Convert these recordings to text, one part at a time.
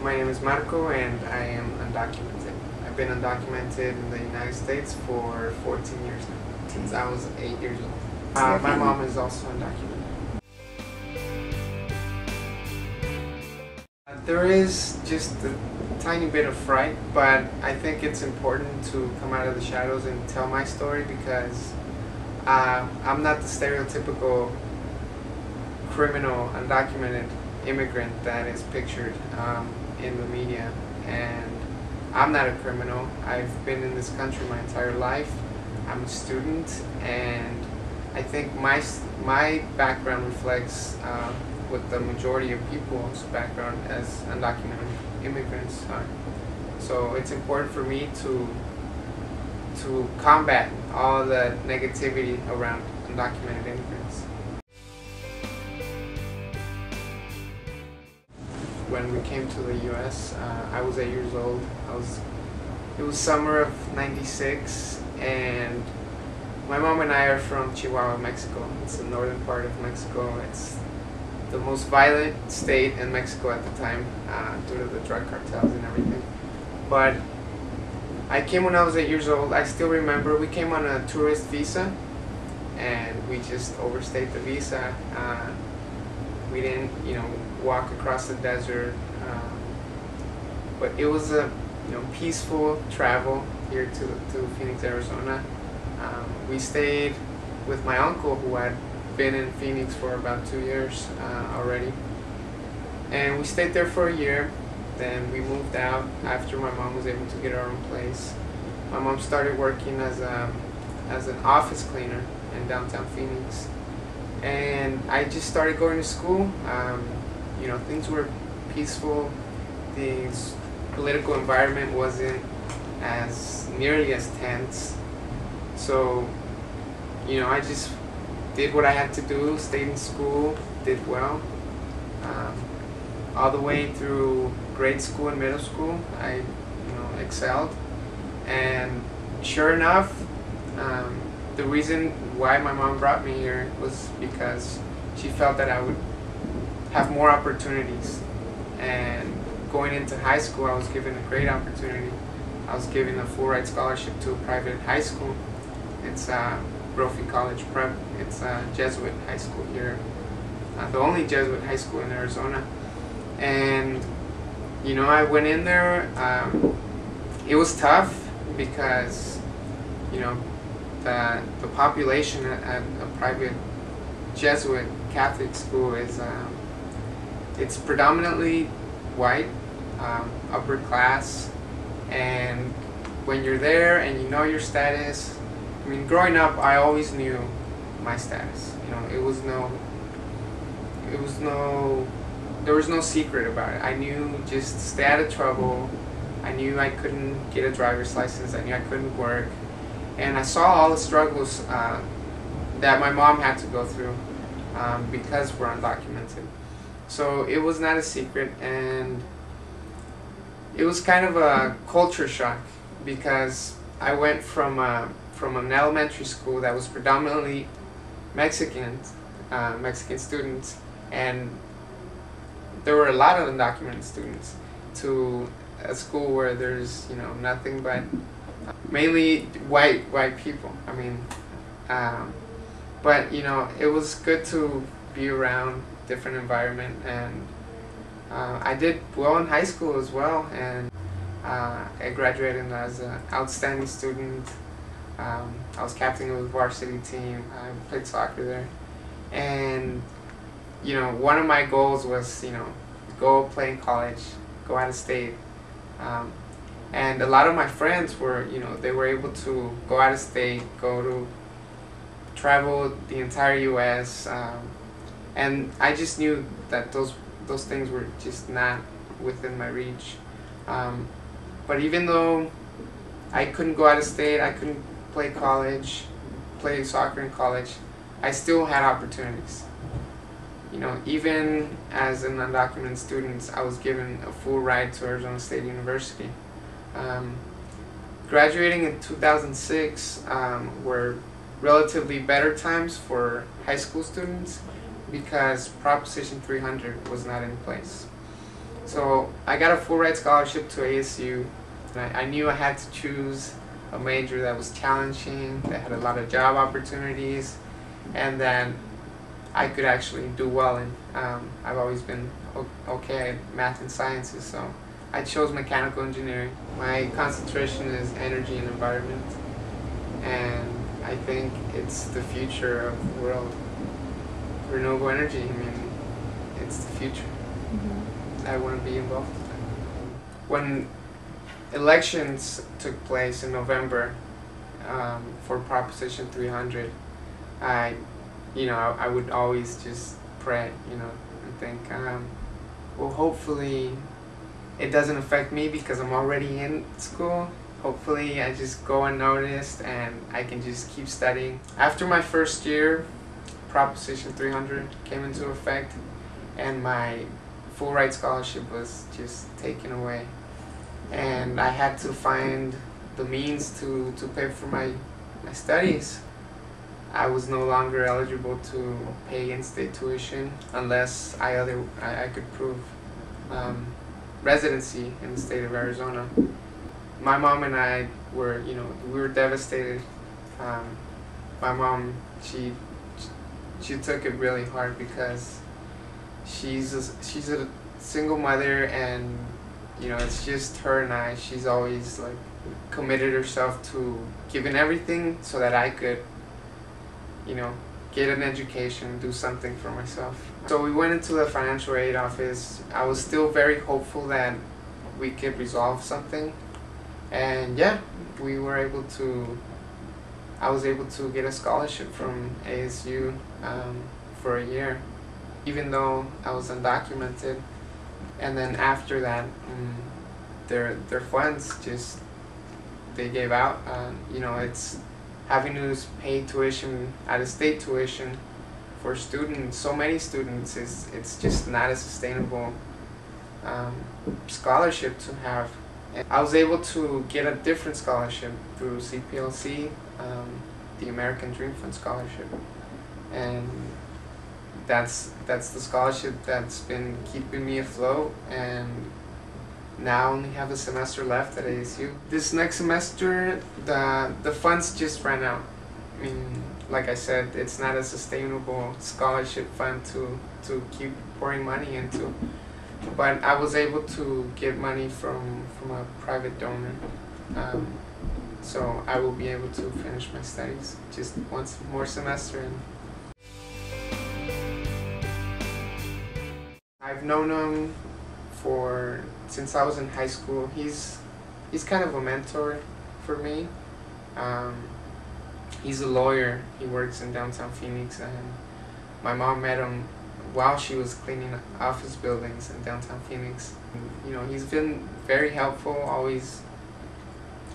My name is Marco and I am undocumented. I've been undocumented in the United States for 14 years now, since I was 8 years old. My mom is also undocumented. There is just a tiny bit of fright, but I think it's important to come out of the shadows and tell my story because I'm not the stereotypical criminal, undocumented immigrant that is pictured in the media, and I'm not a criminal. I've been in this country my entire life. I'm a student, and I think my background reflects what the majority of people's background as undocumented immigrants are. So it's important for me to combat all the negativity around undocumented immigrants. When we came to the U.S., I was 8 years old. It was summer of '96, and my mom and I are from Chihuahua, Mexico. It's the northern part of Mexico. It's the most violent state in Mexico at the time due to the drug cartels and everything. But I came when I was 8 years old. I still remember we came on a tourist visa, and we just overstayed the visa. We didn't, walk across the desert, but it was a, peaceful travel here to Phoenix, Arizona. We stayed with my uncle who had been in Phoenix for about 2 years already, and we stayed there for a year. Then we moved out after my mom was able to get her own place. My mom started working as an office cleaner in downtown Phoenix, and I just started going to school. Things were peaceful. The political environment wasn't as nearly as tense. So, I just did what I had to do, stayed in school, did well. All the way through grade school and middle school, I, excelled. And sure enough, the reason why my mom brought me here was because she felt that I would have more opportunities. And going into high school, I was given a great opportunity. I was given a full ride scholarship to a private high school. It's Brophy College Prep. It's a Jesuit high school here, the only Jesuit high school in Arizona. And I went in there. It was tough because the population at a private Jesuit Catholic school is it's predominantly white, upper class, and when you're there and you know your status, growing up I always knew my status. There was no secret about it. I knew just stay out of trouble. I knew I couldn't get a driver's license. I knew I couldn't work, and I saw all the struggles that my mom had to go through because we're undocumented. So it was not a secret, and it was kind of a culture shock because I went from an elementary school that was predominantly Mexican students, and there were a lot of undocumented students, to a school where there's nothing but mainly white people. But it was good to be around different environment, and I did well in high school as well, and I graduated as an outstanding student. I was captain of the varsity team. I played soccer there, and one of my goals was go play in college, go out of state, and a lot of my friends were they were able to go out of state, travel the entire U.S. And I just knew that those things were just not within my reach. But even though I couldn't go out of state, I couldn't play soccer in college, I still had opportunities. Even as an undocumented student, I was given a full ride to Arizona State University. Graduating in 2006 were relatively better times for high school students because Proposition 300 was not in place. So I got a full ride scholarship to ASU. And I knew I had to choose a major that was challenging, that had a lot of job opportunities, and that I could actually do well in. I've always been okay at math and sciences, so I chose mechanical engineering. My concentration is energy and environment, and I think it's the future of the world. Renewable energy, I mean, it's the future. Mm-hmm. I want to be involved with that. When elections took place in November for Proposition 300, I would always just pray, and think, well, hopefully it doesn't affect me because I'm already in school. Hopefully I just go unnoticed and I can just keep studying. After my first year, Proposition 300 came into effect and my full ride scholarship was just taken away. And I had to find the means to pay for my studies. I was no longer eligible to pay in-state tuition unless I could prove residency in the state of Arizona. My mom and I were, we were devastated. My mom, she took it really hard because she's a single mother, and it's just her and I. She's always like committed herself to giving everything so that I could get an education, do something for myself. So we went into the financial aid office. I was still very hopeful that we could resolve something, and yeah, I was able to get a scholarship from ASU for a year, even though I was undocumented. And then after that, their funds they gave out. It's having to pay tuition, out-of-state tuition for students, so many students, it's just not a sustainable scholarship to have. And I was able to get a different scholarship through CPLC, the American Dream Fund Scholarship, and that's the scholarship that's been keeping me afloat. And now I only have a semester left at ASU. This next semester, the funds just ran out. I mean, like I said, it's not a sustainable scholarship fund to keep pouring money into. But I was able to get money from a private donor. So I will be able to finish my studies just one more semester. I've known him since I was in high school. He's kind of a mentor for me. He's a lawyer. He works in downtown Phoenix, and my mom met him while she was cleaning office buildings in downtown Phoenix. He's been very helpful, always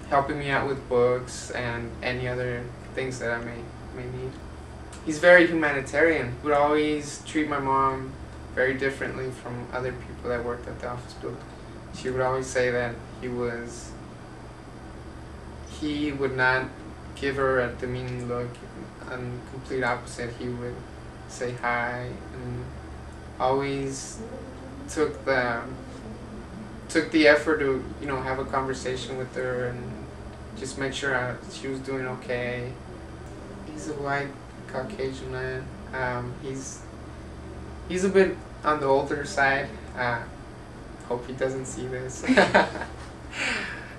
helping me out with books and any other things that I may need. He's very humanitarian. He would always treat my mom very differently from other people that worked at the office building. She would always say that he would not give her a demeaning look, and complete opposite. He would say hi and always took the effort to have a conversation with her and just make sure she was doing okay. He's a white Caucasian man. He's a bit on the older side. Hope he doesn't see this.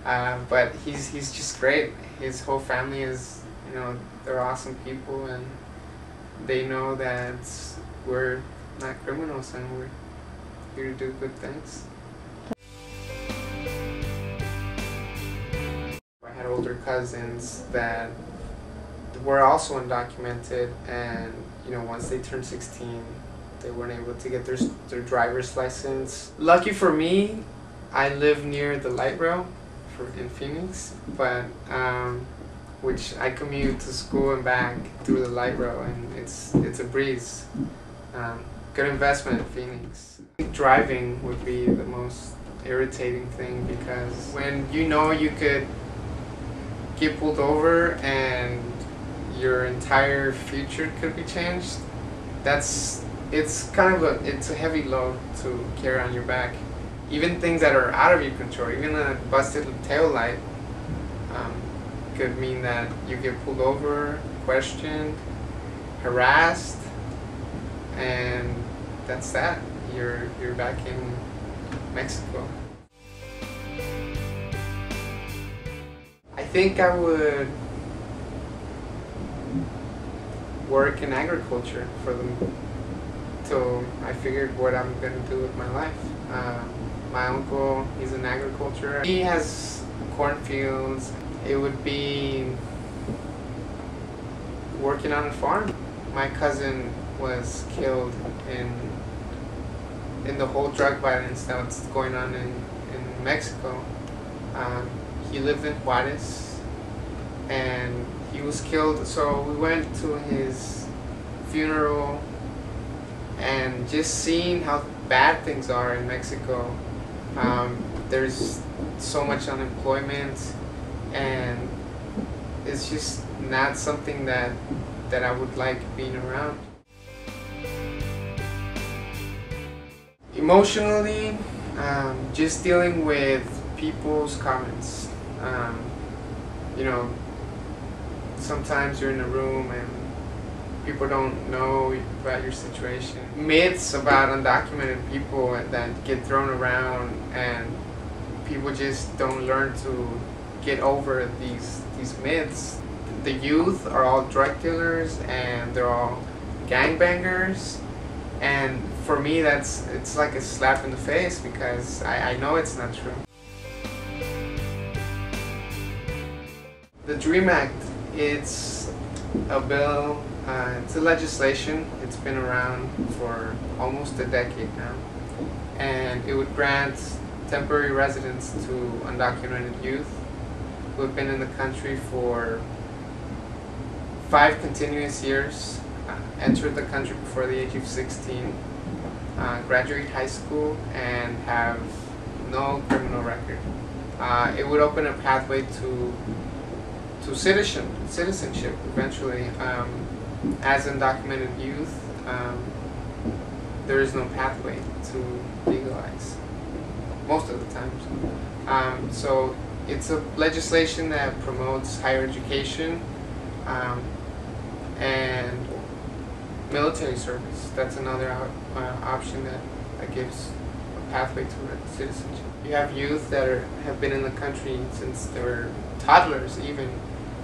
But he's just great. His whole family is, they're awesome people, and they know that we're not criminals and we're here to do good things. I had older cousins that were also undocumented, and once they turned 16, they weren't able to get their driver's license. Lucky for me, I live near the light rail in Phoenix, but which I commute to school and back through the light rail, and it's a breeze. Good investment in Phoenix. Driving would be the most irritating thing, because when you could get pulled over and your entire future could be changed, it's a heavy load to carry on your back. even things that are out of your control, even a busted tail light could mean that you get pulled over, questioned, harassed, and that's that. You're back in Mexico. I think I would work in agriculture for them till I figured what I'm gonna do with my life. My uncle, he's in agriculture. He has cornfields. It would be working on a farm. My cousin was killed in the whole drug violence that's going on in Mexico. He lived in Juarez and he was killed, so we went to his funeral, and just seeing how bad things are in Mexico. There's so much unemployment, and it's just not something that I would like being around. Emotionally, just dealing with people's comments. You know, sometimes you're in a room and people don't know about your situation. Myths about undocumented people that get thrown around, and people just don't learn to get over these myths. The youth are all drug dealers and they're all gangbangers, and for me it's like a slap in the face because I know it's not true. The DREAM Act, it's a bill, it's a legislation. It's been around for almost a decade now, and it would grant temporary residence to undocumented youth who have been in the country for 5 continuous years, entered the country before the age of 16, graduate high school, and have no criminal record. It would open a pathway to citizenship eventually. As undocumented youth, there is no pathway to legalize most of the times. So it's a legislation that promotes higher education and military service. That's another option that gives a pathway to citizenship. You have youth that have been in the country since they were toddlers even,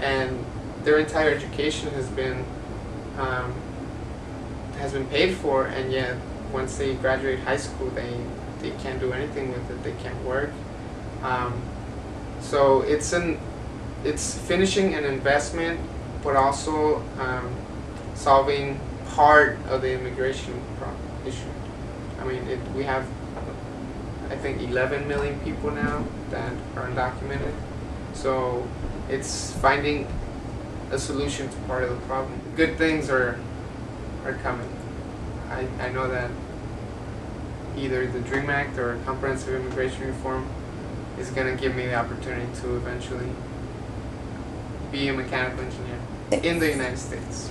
and their entire education has been paid for, and yet once they graduate high school they can't do anything with it. They can't work. So it's finishing an investment, but also solving part of the immigration issue. I mean, we have, I think, 11 million people now that are undocumented. So it's finding a solution to part of the problem. Good things are coming. I know that either the DREAM Act or comprehensive immigration reform is going to give me the opportunity to eventually be a mechanical engineer in the United States.